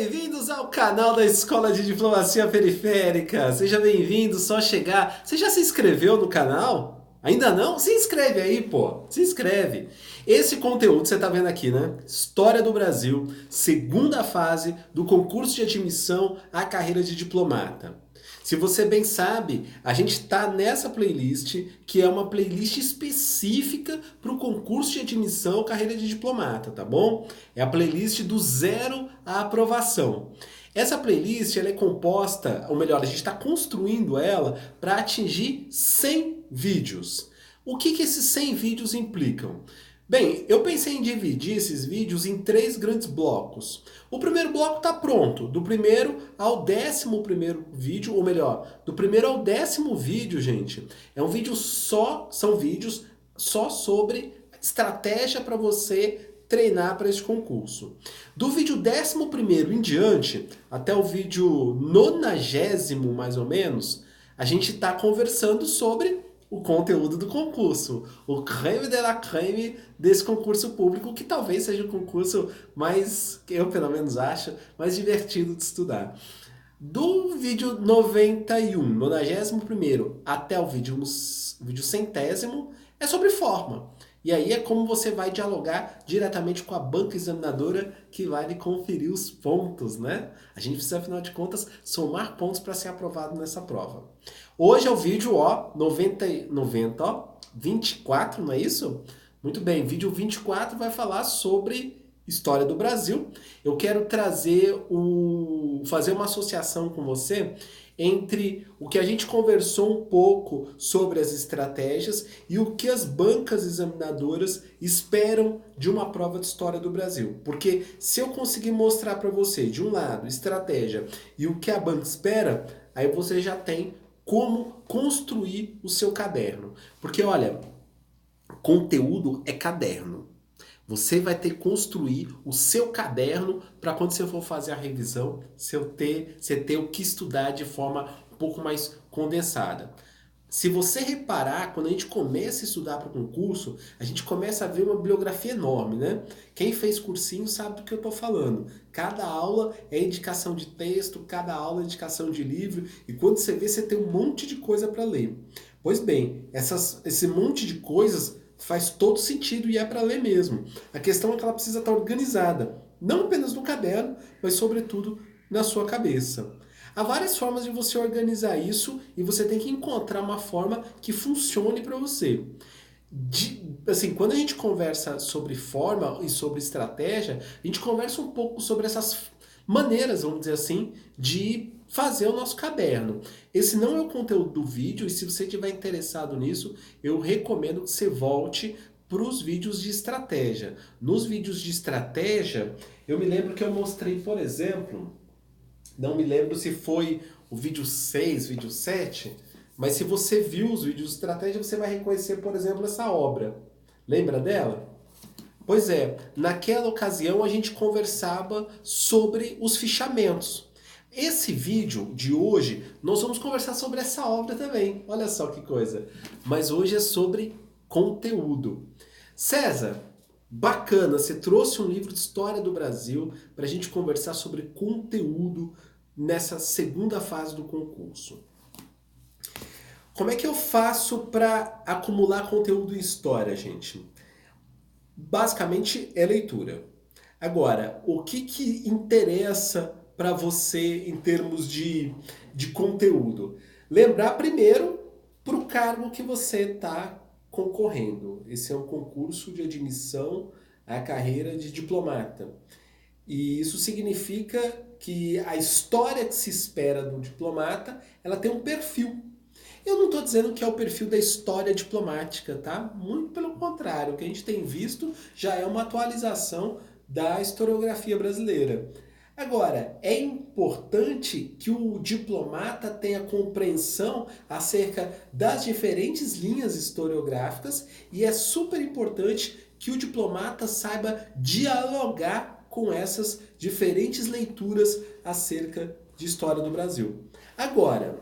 bem-vindos ao canal da Escola de Diplomacia Periférica. Seja bem-vindo, só chegar. Você já se inscreveu no canal? Ainda não? Se inscreve aí, pô. Se inscreve. Esse conteúdo você tá vendo aqui, né? História do Brasil, segunda fase do concurso de admissão à carreira de diplomata. Se você bem sabe, a gente está nessa playlist, que é uma playlist específica para o concurso de admissão à carreira de diplomata, tá bom? É a playlist do zero à aprovação. Essa playlist ela é composta, ou melhor, a gente está construindo ela para atingir 100 vídeos. O que esses 100 vídeos implicam? Bem, eu pensei em dividir esses vídeos em 3 grandes blocos. O primeiro bloco está pronto, do primeiro ao 11º vídeo, ou melhor, do primeiro ao 10º vídeo, gente. É um vídeo só, são vídeos só sobre estratégia para você treinar para esse concurso. Do vídeo 11º em diante, até o vídeo 90º mais ou menos, a gente está conversando sobre o conteúdo do concurso, o creme de la creme desse concurso público, que talvez seja o concurso mais, eu pelo menos acho, mais divertido de estudar. Do vídeo 91, 91º, até o vídeo 100º, é sobre forma. E aí é como você vai dialogar diretamente com a banca examinadora que vai lhe conferir os pontos, né? A gente precisa, afinal de contas, somar pontos para ser aprovado nessa prova. Hoje é o vídeo, 24, não é isso? Muito bem, vídeo 24 vai falar sobre história do Brasil. Eu quero fazer uma associação com você entre o que a gente conversou um pouco sobre as estratégias e o que as bancas examinadoras esperam de uma prova de história do Brasil. Porque se eu conseguir mostrar para você, de um lado, estratégia e o que a banca espera, aí você já tem como construir o seu caderno. Porque, olha, conteúdo é caderno. Você vai ter que construir o seu caderno para quando você for fazer a revisão, você ter o que estudar de forma um pouco mais condensada. Se você reparar, quando a gente começa a estudar para o concurso, a gente começa a ver uma bibliografia enorme, né? Quem fez cursinho sabe do que eu estou falando. Cada aula é indicação de texto, cada aula é indicação de livro, e quando você vê, você tem um monte de coisa para ler. Pois bem, esse monte de coisas faz todo sentido e é para ler mesmo. A questão é que ela precisa estar organizada, não apenas no caderno, mas sobretudo na sua cabeça. Há várias formas de você organizar isso e você tem que encontrar uma forma que funcione para você. Assim, quando a gente conversa sobre forma e sobre estratégia, a gente conversa um pouco sobre essas maneiras, vamos dizer assim, de fazer o nosso caderno. Esse não é o conteúdo do vídeo e se você estiver interessado nisso, eu recomendo que você volte para os vídeos de estratégia. Nos vídeos de estratégia, eu me lembro que eu mostrei, por exemplo, não me lembro se foi o vídeo 6, vídeo 7, mas se você viu os vídeos de estratégia, você vai reconhecer, por exemplo, essa obra. Lembra dela? Pois é, naquela ocasião a gente conversava sobre os fichamentos. Esse vídeo de hoje, nós vamos conversar sobre essa obra também. Olha só que coisa. Mas hoje é sobre conteúdo. César, bacana, você trouxe um livro de história do Brasil para a gente conversar sobre conteúdo nessa segunda fase do concurso. Como é que eu faço para acumular conteúdo em história, gente? Basicamente é leitura. Agora, o que interessa para você em termos de conteúdo? Lembrar primeiro para o cargo que você está concorrendo. Esse é um concurso de admissão à carreira de diplomata. E isso significa que a história que se espera do diplomata, ela tem um perfil. Eu não estou dizendo que é o perfil da história diplomática, tá? Muito pelo contrário, o que a gente tem visto já é uma atualização da historiografia brasileira. Agora, é importante que o diplomata tenha compreensão acerca das diferentes linhas historiográficas e é super importante que o diplomata saiba dialogar com essas diferentes leituras acerca de história do Brasil. Agora,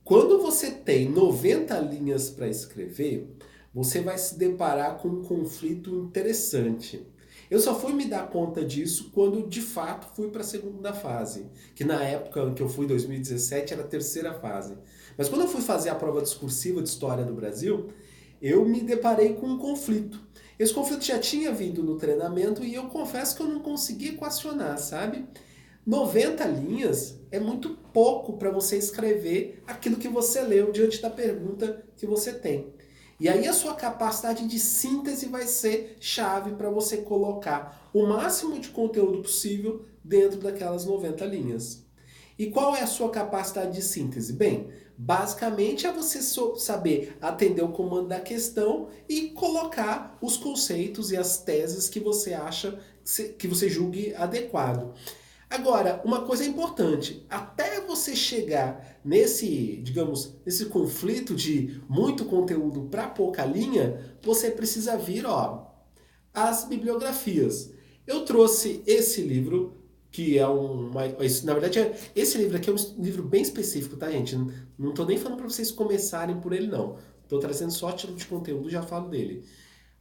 quando você tem 90 linhas para escrever, você vai se deparar com um conflito interessante. Eu só fui me dar conta disso quando de fato fui para a segunda fase, que na época em que eu fui, 2017, era a terceira fase. Mas quando eu fui fazer a prova discursiva de História do Brasil, eu me deparei com um conflito. Esse conflito já tinha vindo no treinamento e eu confesso que eu não consegui equacionar, sabe? 90 linhas é muito pouco para você escrever aquilo que você leu diante da pergunta que você tem. E aí a sua capacidade de síntese vai ser chave para você colocar o máximo de conteúdo possível dentro daquelas 90 linhas. E qual é a sua capacidade de síntese? Bem, basicamente é você saber atender o comando da questão e colocar os conceitos e as teses que você acha que você julgue adequado. Agora, uma coisa importante, até você chegar nesse, digamos, nesse conflito de muito conteúdo para pouca linha, você precisa vir, as bibliografias. Eu trouxe esse livro, que é na verdade, esse livro aqui é um livro bem específico, tá, gente? Não estou nem falando para vocês começarem por ele, não. Estou trazendo só título de conteúdo, já falo dele.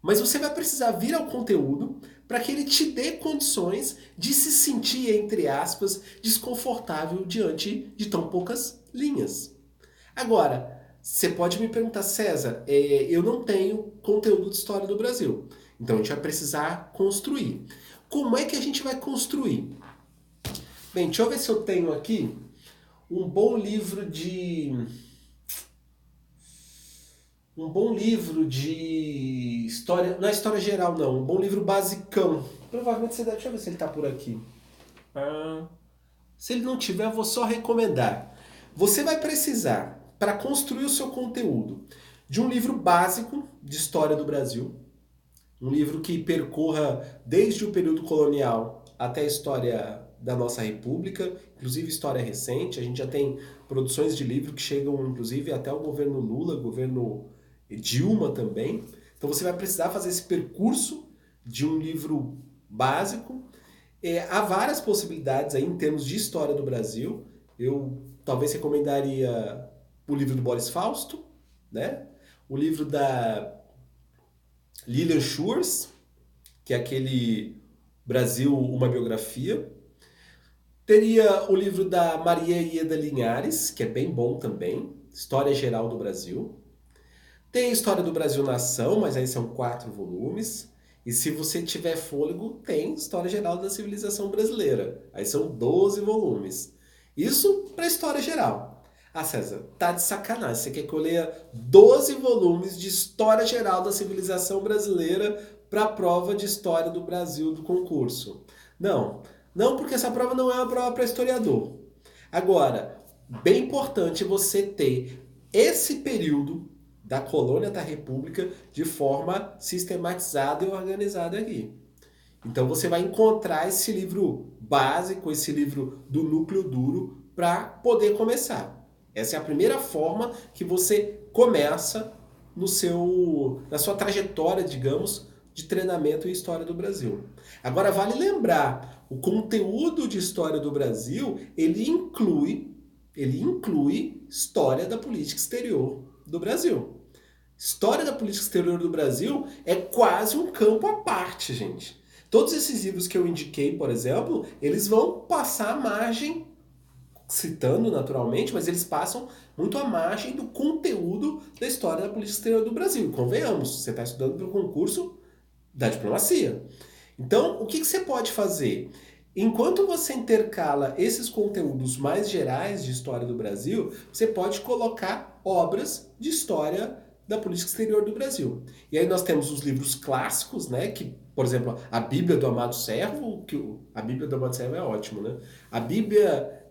Mas você vai precisar vir ao conteúdo para que ele te dê condições de se sentir, entre aspas, desconfortável diante de tão poucas linhas. Agora, você pode me perguntar, César, eu não tenho conteúdo de história do Brasil. Então a gente vai precisar construir. Como é que a gente vai construir? Bem, deixa eu ver se eu tenho aqui um bom livro de história, não é história geral não, um bom livro basicão. Provavelmente você deve, deixa eu ver se ele está por aqui. Se ele não tiver, eu vou só recomendar. Você vai precisar, para construir o seu conteúdo, de um livro básico de história do Brasil, um livro que percorra desde o período colonial até a história da nossa república, inclusive história recente. A gente já tem produções de livro que chegam inclusive até o governo Lula, governo Dilma também. Então você vai precisar fazer esse percurso de um livro básico. Há várias possibilidades aí em termos de história do Brasil. Eu talvez recomendaria o livro do Boris Fausto, né? O livro da Lilian Schurz, que é aquele Brasil, uma biografia. Teria o livro da Maria Ieda Linhares, que é bem bom também, História Geral do Brasil. Tem a História do Brasil Nação, mas aí são 4 volumes. E se você tiver fôlego, tem História Geral da Civilização Brasileira. Aí são 12 volumes. Isso para História Geral. Ah, César, tá de sacanagem. Você quer que eu leia 12 volumes de História Geral da Civilização Brasileira para a prova de História do Brasil do concurso? Não, porque essa prova não é uma prova para historiador. Agora, bem importante você ter esse período da colônia da república de forma sistematizada e organizada aqui. Então você vai encontrar esse livro básico, esse livro do núcleo duro para poder começar. Essa é a primeira forma que você começa na sua trajetória, digamos, de treinamento em História do Brasil. Agora vale lembrar, o conteúdo de História do Brasil, ele inclui História da Política Exterior do Brasil. História da Política Exterior do Brasil é quase um campo à parte, gente. Todos esses livros que eu indiquei, por exemplo, eles vão passar a margem, citando naturalmente, mas eles passam muito à margem do conteúdo da história da política exterior do Brasil. Convenhamos, você está estudando para o concurso da diplomacia. Então, o que você pode fazer? Enquanto você intercala esses conteúdos mais gerais de história do Brasil, você pode colocar obras de história da política exterior do Brasil. E aí nós temos os livros clássicos, né, que, por exemplo, a Bíblia do Amado Servo, a Bíblia do Amado Servo é ótimo, né? A Bíblia,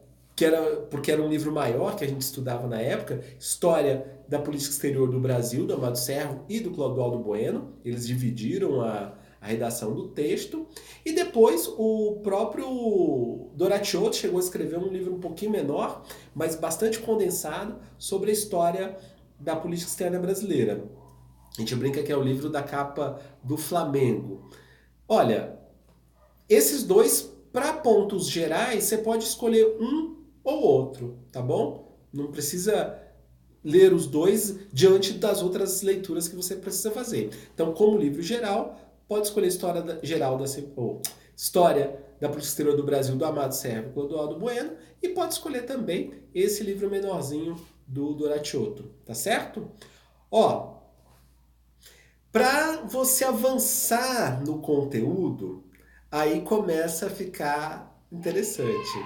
porque era um livro maior que a gente estudava na época, História da Política Exterior do Brasil, do Amado Servo e do Clodoaldo Bueno. Eles dividiram a redação do texto. E depois o próprio Dorachiotto chegou a escrever um livro um pouquinho menor, mas bastante condensado, sobre a história da política externa brasileira. A gente brinca que é o livro da capa do Flamengo. Olha, esses dois, para pontos gerais, você pode escolher um ou outro, tá bom? Não precisa ler os dois diante das outras leituras que você precisa fazer. Então, como livro geral, pode escolher Geral ou História da Política Exterior do Brasil, do Amado Serra e Clodoaldo Bueno, e pode escolher também esse livro menorzinho do Dorachiotto, tá certo? Ó, para você avançar no conteúdo, aí começa a ficar interessante.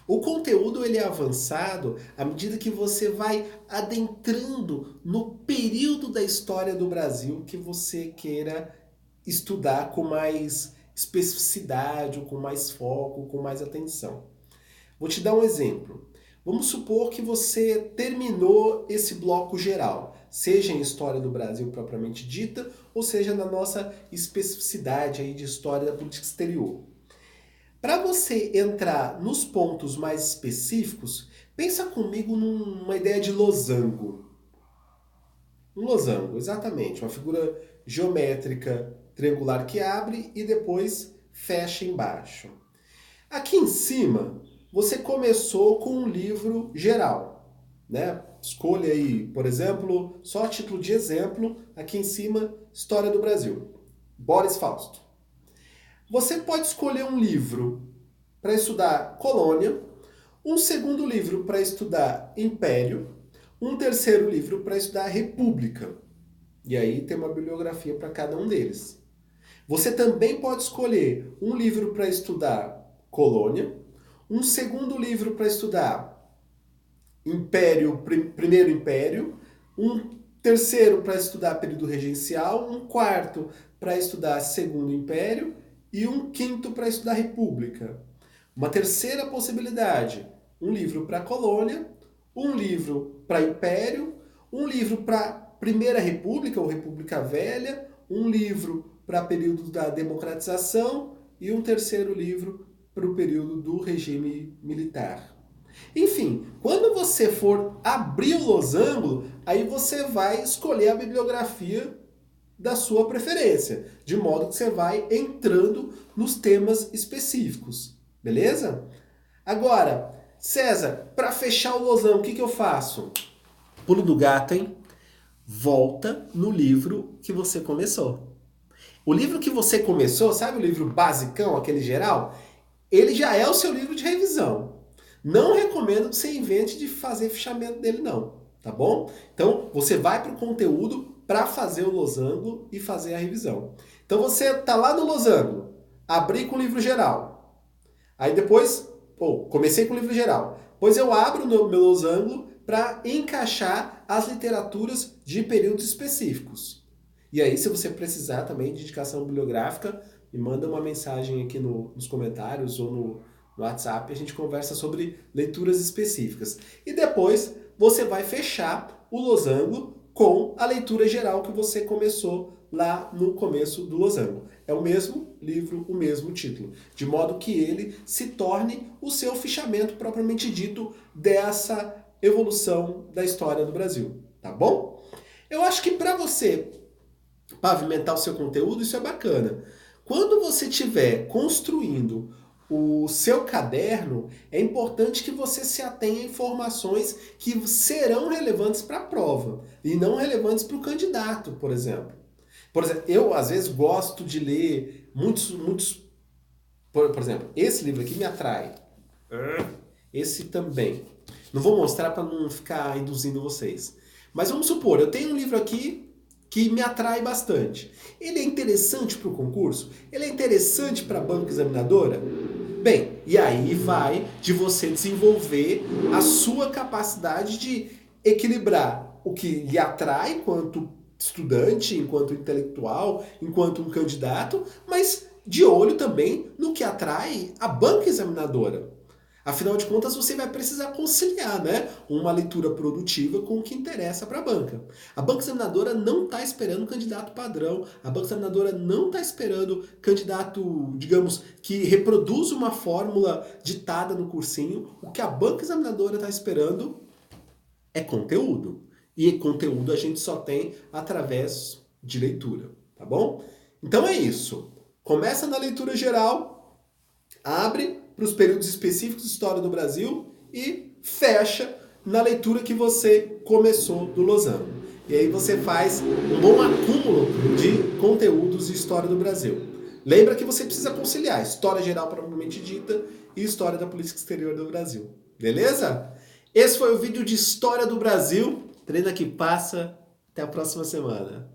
O conteúdo ele é avançado à medida que você vai adentrando no período da história do Brasil que você queira estudar com mais especificidade, com mais foco, com mais atenção. Vou te dar um exemplo. Vamos supor que você terminou esse bloco geral, seja em história do Brasil propriamente dita, ou seja na nossa especificidade aí de história da política exterior. Para você entrar nos pontos mais específicos, pensa comigo numa ideia de losango. Um losango, exatamente, uma figura geométrica triangular que abre e depois fecha embaixo. Aqui em cima, você começou com um livro geral, né? Escolha aí, por exemplo, só a título de exemplo, aqui em cima, História do Brasil, Boris Fausto. Você pode escolher um livro para estudar colônia, um segundo livro para estudar império, um terceiro livro para estudar república. E aí tem uma bibliografia para cada um deles. Você também pode escolher um livro para estudar colônia, um segundo livro para estudar império, primeiro império, um terceiro para estudar período regencial, um quarto para estudar segundo império e um quinto para estudar república. Uma terceira possibilidade, um livro para colônia, um livro para império, um livro para primeira república ou república velha, um livro para período da democratização e um terceiro livro para o período do regime militar. Enfim, quando você for abrir o losango, aí você vai escolher a bibliografia da sua preferência, de modo que você vai entrando nos temas específicos, beleza? Agora, César, para fechar o losango, o que eu faço? Pulo do gato, hein? Volta no livro que você começou. O livro que você começou, sabe o livro basicão, aquele geral? Ele já é o seu livro de revisão. Não recomendo que você invente de fazer fichamento dele não, tá bom? Então, você vai para o conteúdo para fazer o losango e fazer a revisão. Então, você tá lá no losango, abri com o livro geral. Aí depois, comecei com o livro geral. Depois eu abro o meu losango para encaixar as literaturas de períodos específicos. E aí, se você precisar também de indicação bibliográfica, me manda uma mensagem aqui nos comentários ou no WhatsApp, a gente conversa sobre leituras específicas. E depois você vai fechar o losango com a leitura geral que você começou lá no começo do losango. É o mesmo livro, o mesmo título, de modo que ele se torne o seu fichamento propriamente dito dessa evolução da história do Brasil, tá bom? Eu acho que para você pavimentar o seu conteúdo, isso é bacana. Quando você estiver construindo o seu caderno, é importante que você se atenha a informações que serão relevantes para a prova e não relevantes para o candidato, por exemplo. Por exemplo, eu às vezes gosto de ler por exemplo, esse livro aqui me atrai. Esse também. Não vou mostrar para não ficar induzindo vocês. Mas vamos supor, eu tenho um livro aqui que me atrai bastante. Ele é interessante para o concurso? Ele é interessante para a banca examinadora? Bem, e aí vai de você desenvolver a sua capacidade de equilibrar o que lhe atrai enquanto estudante, enquanto intelectual, enquanto um candidato, mas de olho também no que atrai a banca examinadora. Afinal de contas, você vai precisar conciliar, né, uma leitura produtiva com o que interessa para a banca. A banca examinadora não está esperando candidato padrão, a banca examinadora não está esperando candidato, digamos, que reproduz uma fórmula ditada no cursinho. O que a banca examinadora está esperando é conteúdo. E conteúdo a gente só tem através de leitura, tá bom? Então é isso. Começa na leitura geral, abre para os períodos específicos de história do Brasil e fecha na leitura que você começou do losango. e aí você faz um bom acúmulo de conteúdos de história do Brasil. Lembra que você precisa conciliar história geral propriamente dita e história da política exterior do Brasil. Beleza? Esse foi o vídeo de história do Brasil. Treina que passa. Até a próxima semana.